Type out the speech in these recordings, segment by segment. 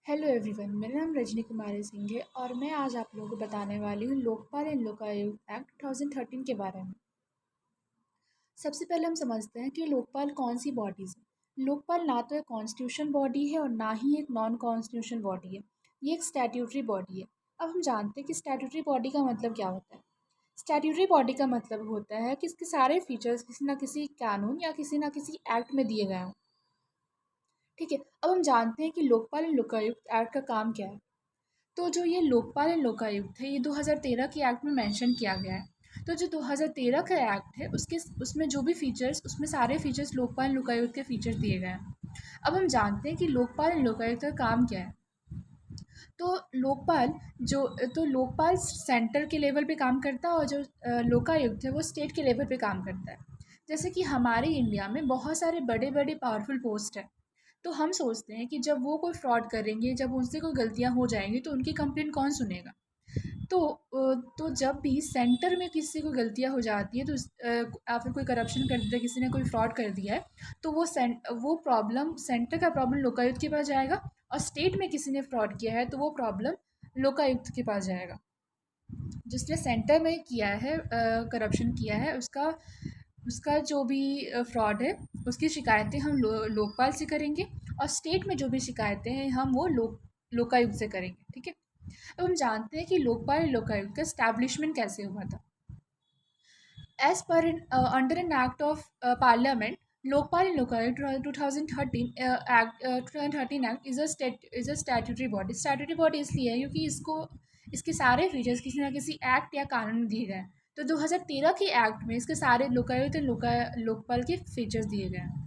Hello everyone, मेरा नाम रजनी कुमारी सिंह है और मैं आज आप लोगों को बताने वाली हूँ लोकपाल एंड लोकायुक्त एक्ट 2013 के बारे में। सबसे पहले हम समझते हैं कि लोकपाल कौन सी बॉडीज़ है। लोकपाल ना तो एक कॉन्स्टिट्यूशन बॉडी है और ना ही एक नॉन कॉन्स्टिट्यूशन बॉडी है। ये एक स्टैट्यूटरी बॉडी है। अब हम जानते हैं कि स्टैट्यूटरी बॉडी का मतलब क्या होता है। स्टैट्यूटरी बॉडी का मतलब होता है कि इसके सारे फीचर्स किसी न किसी कानून या किसी न किसी एक्ट में दिए गए हों। ठीक है, अब हम जानते हैं कि लोकपाल एंड लोकायुक्त एक्ट का काम क्या है। तो जो ये लोकपाल एंड लोकायुक्त है, ये 2013 के एक्ट में मेंशन किया गया है। तो जो 2013 का एक्ट है, उसके उसमें जो भी फीचर्स, उसमें सारे फीचर्स लोकपाल एंड लोकायुक्त के फीचर्स दिए गए हैं। अब हम जानते हैं कि लोकपाल एंड लोकायुक्त का काम क्या है। तो लोकपाल जो तो लोकपाल सेंटर के लेवल पे काम करता है और जो लोकायुक्त है वो स्टेट के लेवल पे काम करता है। जैसे कि हमारे इंडिया में बहुत सारे बड़े बड़े पावरफुल पोस्ट हैं। तो हम सोचते हैं कि जब वो कोई फ्रॉड करेंगे, जब उनसे कोई गलतियाँ हो जाएंगी तो उनकी कंप्लेंट कौन सुनेगा। तो तो जब भी सेंटर में किसी को गलतियाँ हो जाती है तो या फिर कोई करप्शन कर दिया, किसी ने कोई फ्रॉड कर दिया है, तो वो प्रॉब्लम, सेंटर का प्रॉब्लम लोकायुक्त के पास जाएगा। और स्टेट में किसी ने फ्रॉड किया है तो वो प्रॉब्लम लोकायुक्त के पास जाएगा। जिसने सेंटर में किया है, करप्शन किया है, उसका उसका जो भी फ्रॉड है, उसकी शिकायतें हम लोकपाल से करेंगे। और स्टेट में जो भी शिकायतें हैं हम वो लोकायुक्त से करेंगे। ठीक है, अब हम जानते हैं कि लोकपाल और लोकायुक्त का स्टैब्लिशमेंट कैसे हुआ था। As per under an act of Parliament, Lokpal and Lokayu 2013 Act is a statutory body. Statutory body इसलिए है क्योंकि इसके सारे फीचर्स किसी ना किसी एक्ट या कानून में दिए गए हैं। तो 2013 के एक्ट में इसके सारे लोकायुक्त और लोकपाल के फीचर्स दिए गए हैं।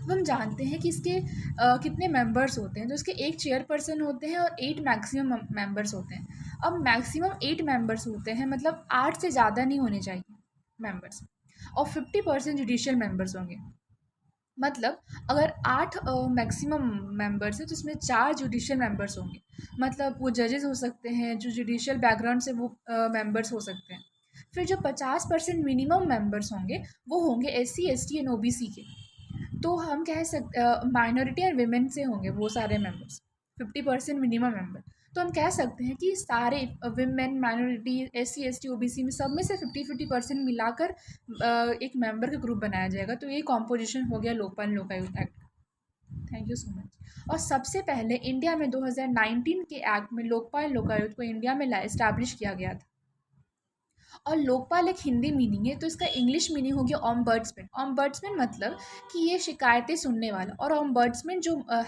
अब हम जानते हैं कि इसके कितने मेंबर्स होते हैं। तो इसके 1 चेयरपर्सन होते हैं और 8 मैक्सिमम मेंबर्स होते हैं। अब मैक्सिमम 8 मेंबर्स होते हैं, मतलब 8 से ज़्यादा नहीं होने चाहिए मेंबर्स। और 50% जुडिशियल मेंबर्स होंगे। मतलब अगर 8 मैक्सिमम मेंबर्स हैं तो उसमें 4 जुडिशियल मेंबर्स होंगे। मतलब वो जजेस हो सकते हैं, जो जुडिशियल बैकग्राउंड से वो मेंबर्स हो सकते हैं। फिर जो 50% मिनिमम मेंबर्स होंगे वो होंगे एससी, एसटी एंड ओबीसी के। तो हम कह सकते माइनॉरिटी और विमेन से होंगे वो सारे मेंबर्स, 50% मिनिमम मेंबर। तो हम कह सकते हैं कि सारे women, minority, S C, S T, O B C में सब में से 50-50% मिलाकर एक मेंबर का ग्रुप बनाया जाएगा। तो ये कॉम्पोजिशन हो गया Lokpal Lokayukta act. Thank you so much. और सबसे पहले इंडिया में 2019 के एक्ट में लोकपाल लोकायुक्त को इंडिया में इस्टेब्लिश किया गया था। और लोकपाल एक हिंदी मीनिंग है, तो इसका इंग्लिश मीनिंग हो गया ऑम्बर्ट्समैन। ऑम्बर्ट्समैन मतलब कि ये शिकायतें सुनने वाला। और ऑम्बर्ट्समैन जो है